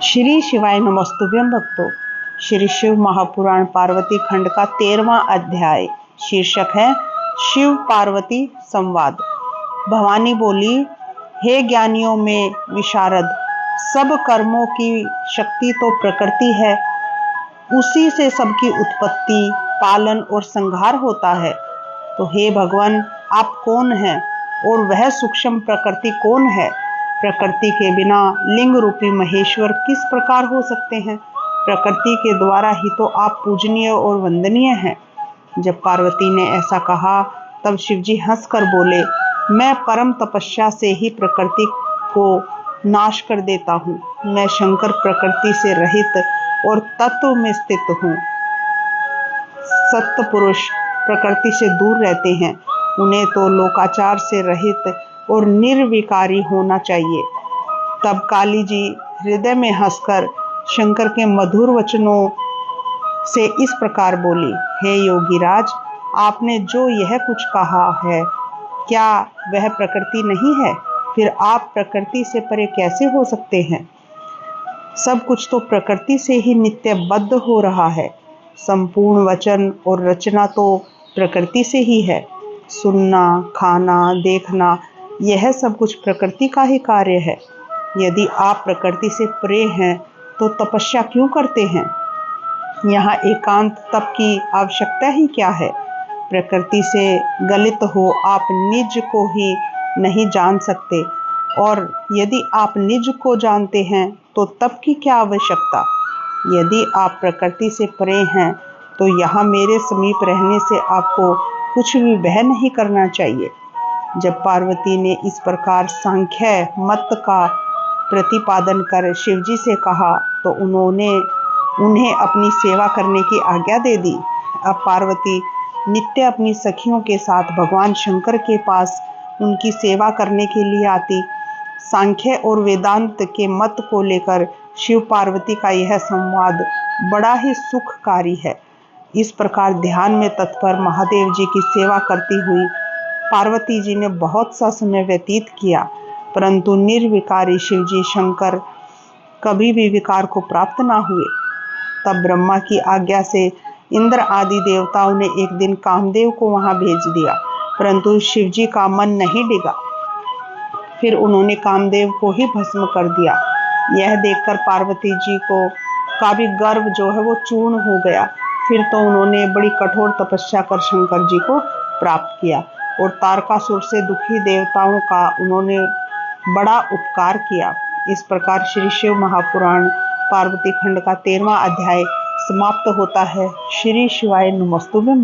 श्री शिवाय नमस्तुभ्यं भक्तों। श्री शिव महापुराण पार्वती खंड का 13वां अध्याय। शीर्षक है शिव पार्वती संवाद। भवानी बोली, हे ज्ञानियों में विशारद, सब कर्मों की शक्ति तो प्रकृति है, उसी से सबकी उत्पत्ति, पालन और संहार होता है। तो हे भगवान, आप कौन हैं और वह सूक्ष्म प्रकृति कौन है? प्रकृति के बिना लिंग रूपी महेश्वर किस प्रकार हो सकते हैं? प्रकृति के द्वारा ही तो आप पूजनीय और वंदनीय हैं। जब पार्वती ने ऐसा कहा तब शिवजी हंसकर बोले, मैं परम तपस्या से ही प्रकृति को नाश कर देता हूँ। मैं शंकर प्रकृति से रहित और तत्व में स्थित हूँ। सत्य पुरुष प्रकृति से दूर रहते हैं, उन्हें तो लोकाचार से रहित और निर्विकारी होना चाहिए। तब काली जी हृदय में हंसकर शंकर के मधुर वचनों से इस प्रकार बोली, हे योगीराज, आपने जो यह कुछ कहा है, क्या वह प्रकृति नहीं है? फिर आप प्रकृति से परे कैसे हो सकते हैं? सब कुछ तो प्रकृति से ही नित्यबद्ध हो रहा है। संपूर्ण वचन और रचना तो प्रकृति से ही है। सुनना, खाना, देखना, यह सब कुछ प्रकृति का ही कार्य है। यदि आप प्रकृति से परे हैं तो तपस्या क्यों करते हैं? यहाँ एकांत तप की आवश्यकता ही क्या है? प्रकृति से गलित हो आप निज को ही नहीं जान सकते, और यदि आप निज को जानते हैं तो तप की क्या आवश्यकता? यदि आप प्रकृति से परे हैं तो यहाँ मेरे समीप रहने से आपको कुछ भी वह नहीं करना चाहिए। जब पार्वती ने इस प्रकार सांख्य मत का प्रतिपादन कर शिवजी से कहा तो उन्होंने उन्हें अपनी सेवा करने की आज्ञा दे दी। अब पार्वती नित्य अपनी सखियों के साथ भगवान शंकर के पास उनकी सेवा करने के लिए आती। सांख्य और वेदांत के मत को लेकर शिव पार्वती का यह संवाद बड़ा ही सुखकारी है। इस प्रकार ध्यान में तत्पर महादेव जी की सेवा करती हुई पार्वती जी ने बहुत सा समय व्यतीत किया, परंतु निर्विकारी शिवजी शंकर कभी भी विकार को प्राप्त ना हुए। तब ब्रह्मा की आज्ञा से इंद्र आदि देवताओं ने एक दिन कामदेव को वहां भेज दिया, परंतु शिवजी का मन नहीं डिगा। फिर उन्होंने कामदेव को ही भस्म कर दिया। यह देखकर पार्वती जी को का भी गर्व जो है वो चूर्ण हो गया। फिर तो उन्होंने बड़ी कठोर तपस्या कर शंकर जी को प्राप्त किया और तारकासुर से दुखी देवताओं का उन्होंने बड़ा उपकार किया। इस प्रकार श्री शिव महापुराण पार्वती खंड का 13वां अध्याय समाप्त होता है। श्री शिवाय नमस्तुभ्यं।